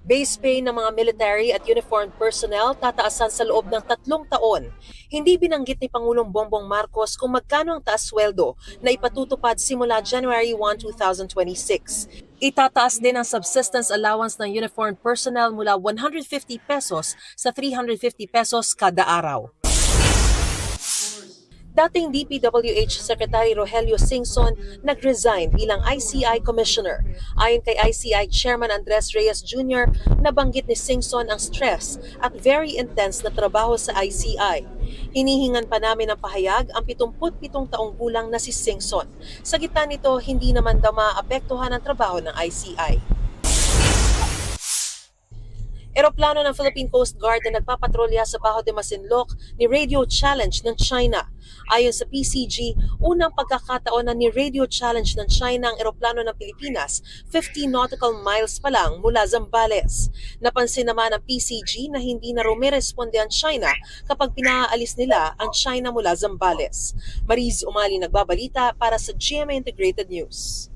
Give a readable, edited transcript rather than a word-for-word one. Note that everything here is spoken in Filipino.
Base pay ng mga military at uniformed personnel tataasan sa loob ng 3 taon. Hindi binanggit ni Pangulong Bongbong Marcos kung magkano ang taas sweldo na ipatutupad simula January 1, 2026. Itataas din ang subsistence allowance ng uniformed personnel mula 150 pesos sa 350 pesos kada araw. Dating DPWH Secretary Rogelio Singson nag-resign bilang ICI Commissioner. Ayon kay ICI Chairman Andres Reyes Jr., nabanggit ni Singson ang stress at very intense na trabaho sa ICI. Hinihingan pa namin ng pahayag ang 77 taong gulang na si Singson. Sa gitna nito, hindi naman daw maapektuhan ang trabaho ng ICI. Eroplano ng Philippine Coast Guard na nagpapatrolya sa Bajo de Masinloc ni Radio Challenge ng China. Ayon sa PCG, unang pagkakataon na ni Radio Challenge ng China ang eroplano ng Pilipinas 50 nautical miles pa lang mula Zambales. Napansin naman ng PCG na hindi na rumiresponde ang China kapag pinaalis nila ang China mula Zambales. Mariz Umali nagbabalita para sa GMA Integrated News.